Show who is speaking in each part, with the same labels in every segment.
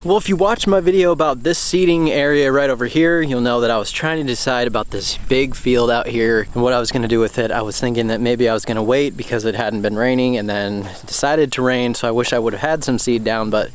Speaker 1: Well, if you watched my video about this seeding area right over here, you'll know that I was trying to decide about this big field out here and what I was going to do with it. I was thinking that maybe I was going to wait because it hadn't been raining, and then decided to rain, so I wish I would have had some seed down, but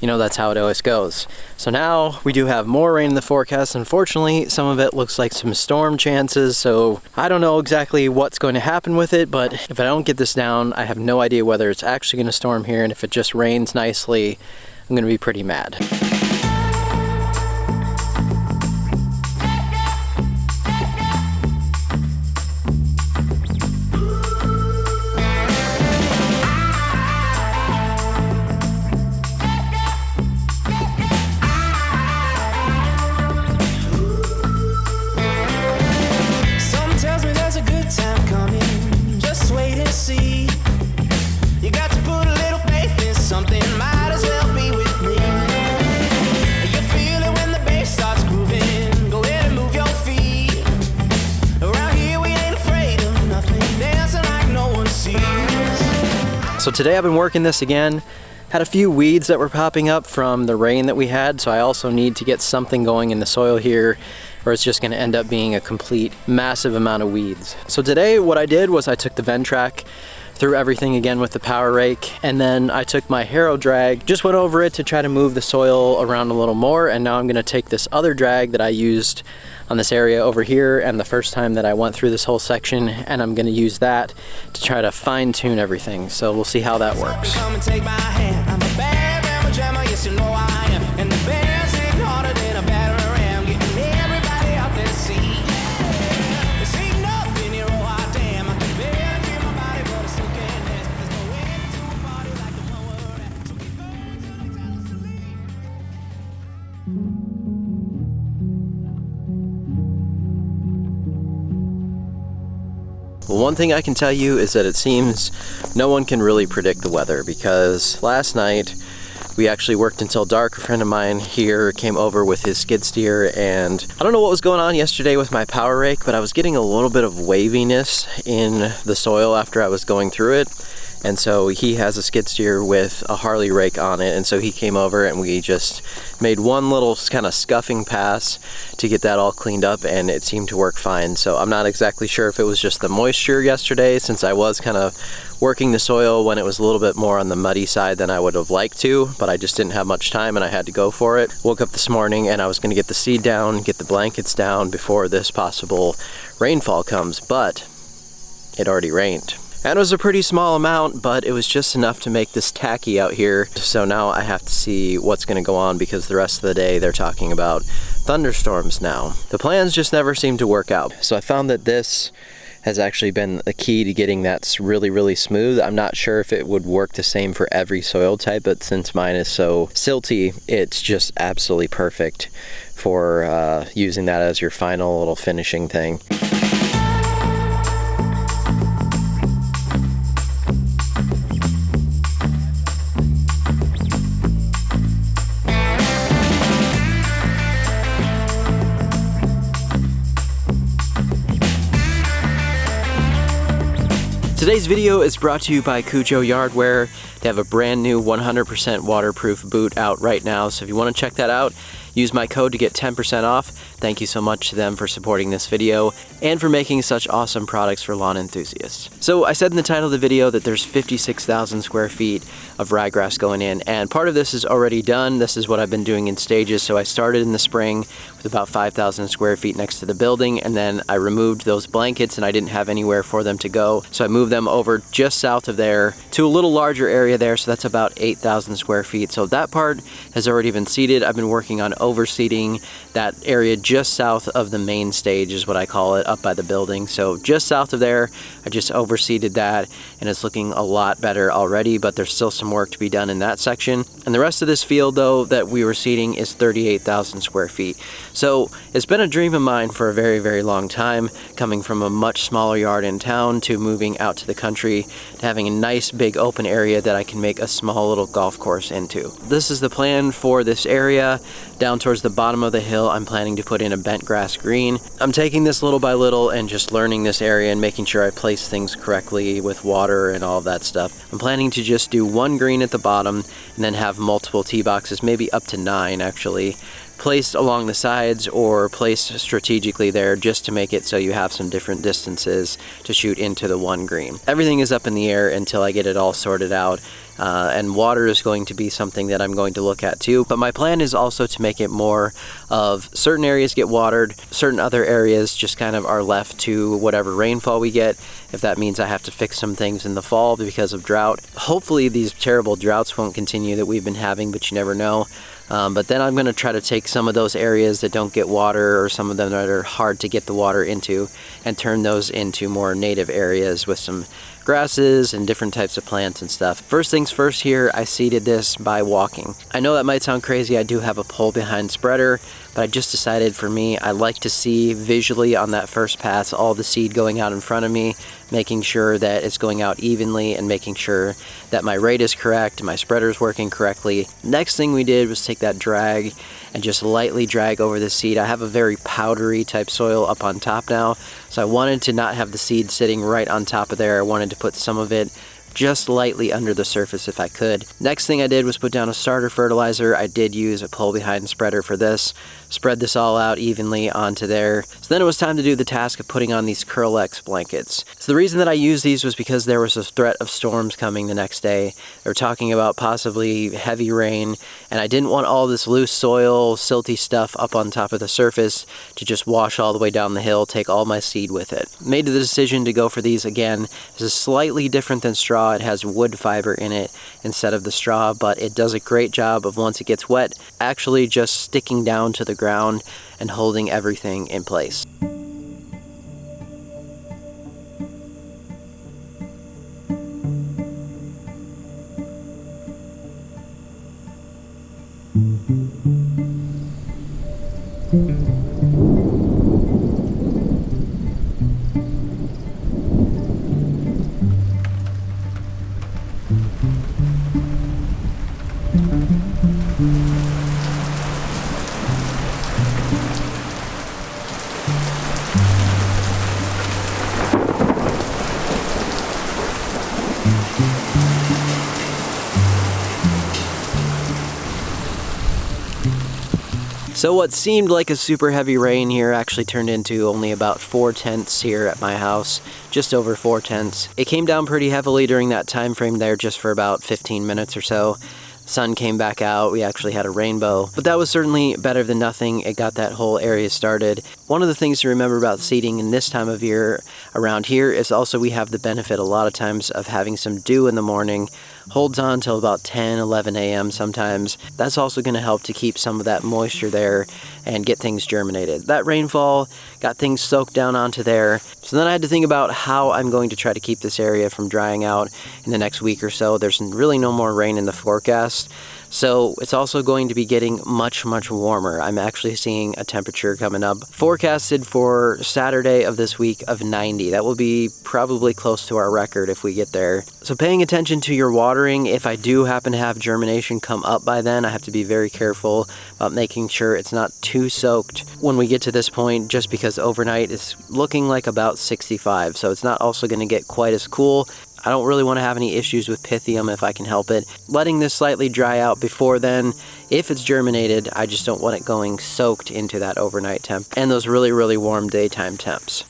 Speaker 1: you know, that's how it always goes. So now we do have more rain in the forecast. Unfortunately, some of it looks like some storm chances, so I don't know exactly what's going to happen with it, but if I don't get this down, I have no idea whether it's actually going to storm here, and if it just rains nicely, I'm gonna be pretty mad.
Speaker 2: Something tells me there's a good time coming. Just wait and see. You got to put a little faith in something. Might as well be with me. You feel it when the bass starts grooving. Go ahead and move your feet. Around here we ain't afraid of nothing. Dancing like no one sees.
Speaker 1: So today I've been working this again. Had a few weeds that were popping up from the rain that we had, so I also need to get something going in the soil here, or it's just gonna end up being a complete massive amount of weeds. So today what I did was I took the Ventrac, threw everything again with the power rake, and then I took my harrow drag, just went over it to try to move the soil around a little more, and now I'm gonna take this other drag that I used on this area over here and the first time that I went through this whole section, and I'm gonna use that to try to fine tune everything. So we'll see how that works.
Speaker 2: Come and take my hand. I'm a bad rammer jammer, yes you know I am. And the bears ain't harder than a batter ram. Getting everybody out there to see. This ain't nothing here, oh I damn. I can barely feel my body, but I still can't dance. There's no end to a party like the one we're at. So keep going till they tell us to leave.
Speaker 1: Well, one thing I can tell you is that it seems no one can really predict the weather, because last night we actually worked until dark. A friend of mine here came over with his skid steer, and I don't know what was going on yesterday with my power rake, but I was getting a little bit of waviness in the soil after I was going through it. And so he has a skid steer with a Harley rake on it, and so he came over and we just made one little kind of scuffing pass to get that all cleaned up, and it seemed to work fine. So I'm not exactly sure if it was just the moisture yesterday, since I was kind of working the soil when it was a little bit more on the muddy side than I would have liked to, but I just didn't have much time and I had to go for it. Woke up this morning and I was going to get the seed down, get the blankets down before this possible rainfall comes, but it already rained. And it was a pretty small amount, but it was just enough to make this tacky out here. So now I have to see what's gonna go on, because the rest of the day they're talking about thunderstorms now. The plans just never seem to work out. So I found that this has actually been the key to getting that really, really smooth. I'm not sure if it would work the same for every soil type, but since mine is so silty, it's just absolutely perfect for using that as your final little finishing thing. Today's video is brought to you by Cujo Yardware. They have a brand new 100% waterproof boot out right now, so if you want to check that out, use my code to get 10% off. Thank you so much to them for supporting this video and for making such awesome products for lawn enthusiasts. So I said in the title of the video that there's 56,000 square feet of ryegrass going in, and part of this is already done. This is what I've been doing in stages. So I started in the spring with about 5,000 square feet next to the building, and then I removed those blankets and I didn't have anywhere for them to go. So I moved them over just south of there to a little larger area there, so that's about 8,000 square feet. So that part has already been seeded. I've been working on overseeding that area just south of the main stage, is what I call it, up by the building. So just south of there, I just overseeded that, and it's looking a lot better already, but there's still some work to be done in that section. And the rest of this field, though, that we were seeding is 38,000 square feet. So it's been a dream of mine for a very, very long time, coming from a much smaller yard in town to moving out to the country, to having a nice big open area that I can make a small little golf course into. This is the plan for this area. Down towards the bottom of the hill, I'm planning to put put in a bent grass green. I'm taking this little by little and just learning this area and making sure I place things correctly with water and all of that stuff. I'm planning to just do one green at the bottom and then have multiple tee boxes, maybe up to 9 actually, placed along the sides or placed strategically there just to make it so you have some different distances to shoot into the one green. Everything is up in the air until I get it all sorted out. And water is going to be something that I'm going to look at too. But my plan is also to make it more of certain areas get watered, certain other areas just kind of are left to whatever rainfall we get, if that means I have to fix some things in the fall because of drought. Hopefully these terrible droughts won't continue that we've been having, but you never know. But then I'm going to try to take some of those areas that don't get water, or some of them that are hard to get the water into, and turn those into more native areas with some grasses and different types of plants and stuff. First things first here, I seeded this by walking. I know that might sound crazy. I do have a pole behind spreader, but I just decided for me, I like to see visually on that first pass all the seed going out in front of me, making sure that it's going out evenly and making sure that my rate is correct, my spreader is working correctly. Next thing we did was take that drag and just lightly drag over the seed. I have a very powdery type soil up on top now, so I wanted to not have the seed sitting right on top of there. I wanted to put some of it just lightly under the surface if I could. Next thing I did was put down a starter fertilizer. I did use a pull behind spreader for this. Spread this all out evenly onto there. So then it was time to do the task of putting on these Curl-X blankets. So the reason that I used these was because there was a threat of storms coming the next day. They were talking about possibly heavy rain, and I didn't want all this loose soil, silty stuff up on top of the surface to just wash all the way down the hill, take all my seed with it. Made the decision to go for these again. This is slightly different than straw. It has wood fiber in it instead of the straw, but it does a great job of, once it gets wet, actually just sticking down to the ground and holding everything in place. So what seemed like a super heavy rain here actually turned into only about 4/10 here at my house, just over 4/10. It came down pretty heavily during that time frame there, just for about 15 minutes or so. Sun came back out, we actually had a rainbow, but that was certainly better than nothing. It got that whole area started. One of the things to remember about seeding in this time of year around here is also we have the benefit a lot of times of having some dew in the morning. Holds on till about 10, 11 a.m. sometimes. That's also going to help to keep some of that moisture there and get things germinated. That rainfall got things soaked down onto there. So then I had to think about how I'm going to try to keep this area from drying out in the next week or so. There's really no more rain in the forecast. So it's also going to be getting much, much warmer. I'm actually seeing a temperature coming up forecasted for Saturday of this week of 90. That will be probably close to our record if we get there. So paying attention to your watering, if I do happen to have germination come up by then, I have to be very careful about making sure it's not too soaked when we get to this point, just because overnight it's looking like about 65. So it's not also going to get quite as cool. I don't really want to have any issues with Pythium if I can help it. Letting this slightly dry out before then, if it's germinated, I just don't want it going soaked into that overnight temp and those really, really warm daytime temps.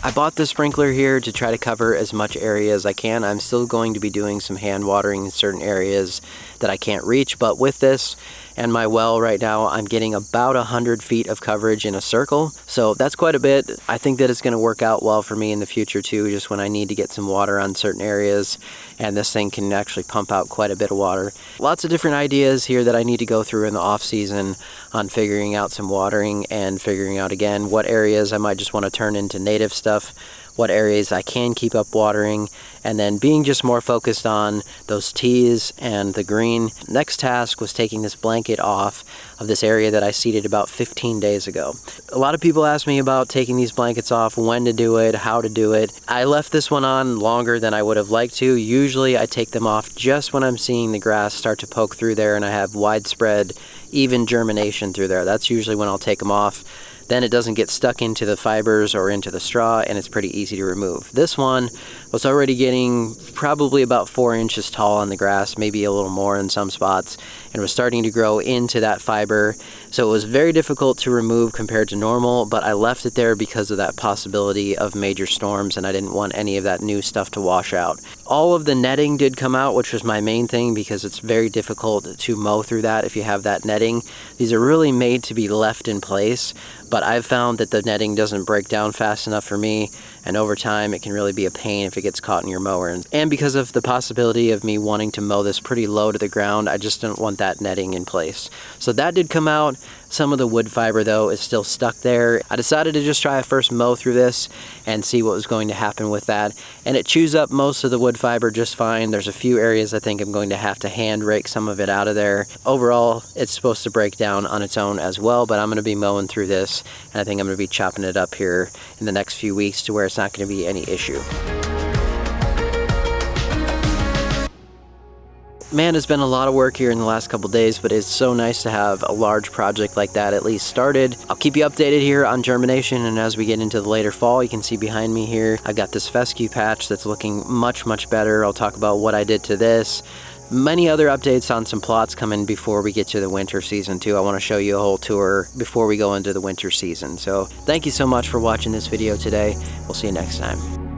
Speaker 1: I bought the sprinkler here to try to cover as much area as I can. I'm still going to be doing some hand watering in certain areas that I can't reach, but with this and my well right now, I'm getting about 100 feet of coverage in a circle. So that's quite a bit. I think that it's going to work out well for me in the future too, just when I need to get some water on certain areas, and this thing can actually pump out quite a bit of water. Lots of different ideas here that I need to go through in the off season on figuring out some watering and figuring out again what areas I might just want to turn into native stuff, what areas I can keep up watering, and then being just more focused on those teas and the green. Next task was taking this blanket off of this area that I seeded about 15 days ago. A lot of people ask me about taking these blankets off, when to do it, how to do it. I left this one on longer than I would have liked to. Usually I take them off just when I'm seeing the grass start to poke through there and I have widespread, even germination through there. That's usually when I'll take them off. Then it doesn't get stuck into the fibers or into the straw, and it's pretty easy to remove. This one was already getting probably about 4 inches tall on the grass, maybe a little more in some spots, and was starting to grow into that fiber. So it was very difficult to remove compared to normal, but I left it there because of that possibility of major storms, and I didn't want any of that new stuff to wash out. All of the netting did come out, which was my main thing, because it's very difficult to mow through that if you have that netting. These are really made to be left in place, but I've found that the netting doesn't break down fast enough for me, and over time it can really be a pain if it gets caught in your mower. And because of the possibility of me wanting to mow this pretty low to the ground, I just didn't want that netting in place. So that did come out. Some of the wood fiber though is still stuck there. I decided to just try a first mow through this and see what was going to happen with that. And it chews up most of the wood fiber just fine. There's a few areas I think I'm going to have to hand rake some of it out of there. Overall, it's supposed to break down on its own as well, but I'm going to be mowing through this, and I think I'm going to be chopping it up here in the next few weeks to where it's not going to be any issue. Man, it's been a lot of work here in the last couple days, but it's so nice to have a large project like that at least started. I'll keep you updated here on germination, and as we get into the later fall, you can see behind me here, I've got this fescue patch that's looking much, much better. I'll talk about what I did to this. Many other updates on some plots coming before we get to the winter season too. I want to show you a whole tour before we go into the winter season. So thank you so much for watching this video today. We'll see you next time.